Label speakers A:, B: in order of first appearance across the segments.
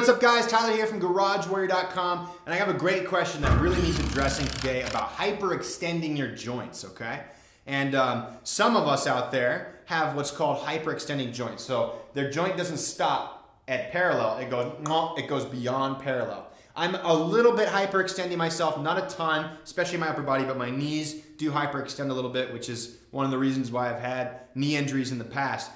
A: what's up guys? Tyler here from GarageWarrior.com, and I have a great question that really needs addressing today about hyperextending your joints, okay? And some of us out there have what's called hyperextending joints. So their joint doesn't stop at parallel, it goes beyond parallel. I'm a little bit hyperextending myself, not a ton, especially my upper body, but my knees do hyperextend a little bit, which is one of the reasons why I've had knee injuries in the past.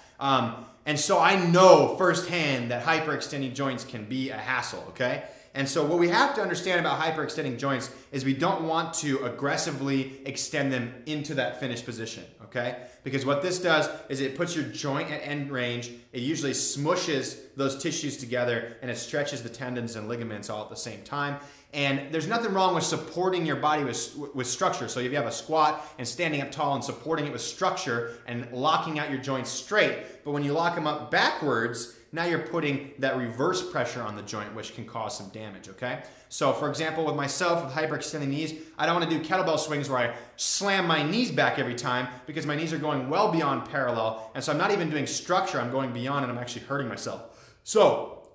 A: And so I know firsthand that hyperextending joints can be a hassle, okay? And so what we have to understand about hyperextending joints is we don't want to aggressively extend them into that finished position, okay? Because what this does is it puts your joint at end range, it usually smushes those tissues together, and it stretches the tendons and ligaments all at the same time. And there's nothing wrong with supporting your body with structure. So if you have a squat and standing up tall and supporting it with structure and locking out your joints straight, but when you lock them up backwards, now you're putting that reverse pressure on the joint, which can cause some damage, okay? So for example, with myself, with hyperextending knees, I don't want to do kettlebell swings where I slam my knees back every time because my knees are going well beyond parallel, and so I'm not even doing structure, I'm going beyond and I'm actually hurting myself. So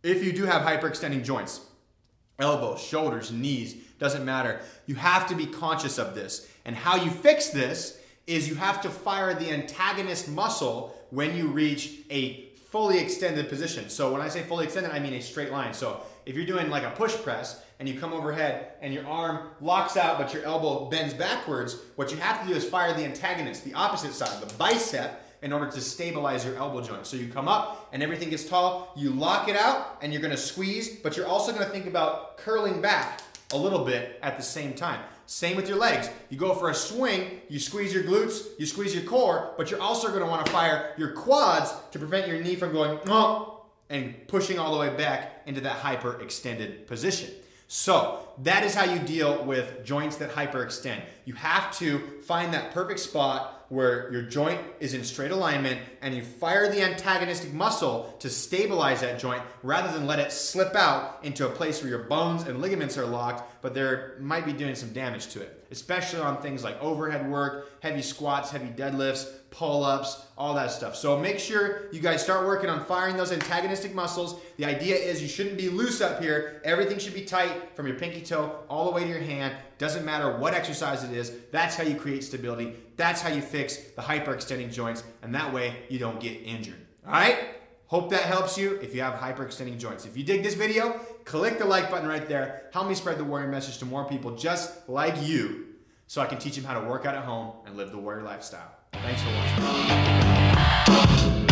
A: if you do have hyperextending joints, elbows, shoulders, knees, doesn't matter. You have to be conscious of this. And how you fix this is you have to fire the antagonist muscle when you reach a fully extended position. So when I say fully extended, I mean a straight line. So if you're doing like a push press and you come overhead and your arm locks out but your elbow bends backwards, what you have to do is fire the antagonist, the opposite side, the bicep, in order to stabilize your elbow joint. So you come up and everything gets tall, you lock it out and you're gonna squeeze, but you're also gonna think about curling back a little bit at the same time. Same with your legs. You go for a swing, you squeeze your glutes, you squeeze your core, but you're also gonna wanna fire your quads to prevent your knee from going and pushing all the way back into that hyperextended position. So that is how you deal with joints that hyperextend. You have to find that perfect spot where your joint is in straight alignment and you fire the antagonistic muscle to stabilize that joint rather than let it slip out into a place where your bones and ligaments are locked, but there might be doing some damage to it, especially on things like overhead work, heavy squats, heavy deadlifts, pull-ups, all that stuff. So make sure you guys start working on firing those antagonistic muscles. The idea is you shouldn't be loose up here. Everything should be tight from your pinky toe all the way to your hand. Doesn't matter what exercise it is. That's how you create stability. That's how you fix the hyperextending joints, and that way you don't get injured. All right? Hope that helps you if you have hyperextending joints. If you dig this video, click the like button right there. Help me spread the Warrior message to more people just like you so I can teach them how to work out at home and live the Warrior lifestyle. Thanks for watching.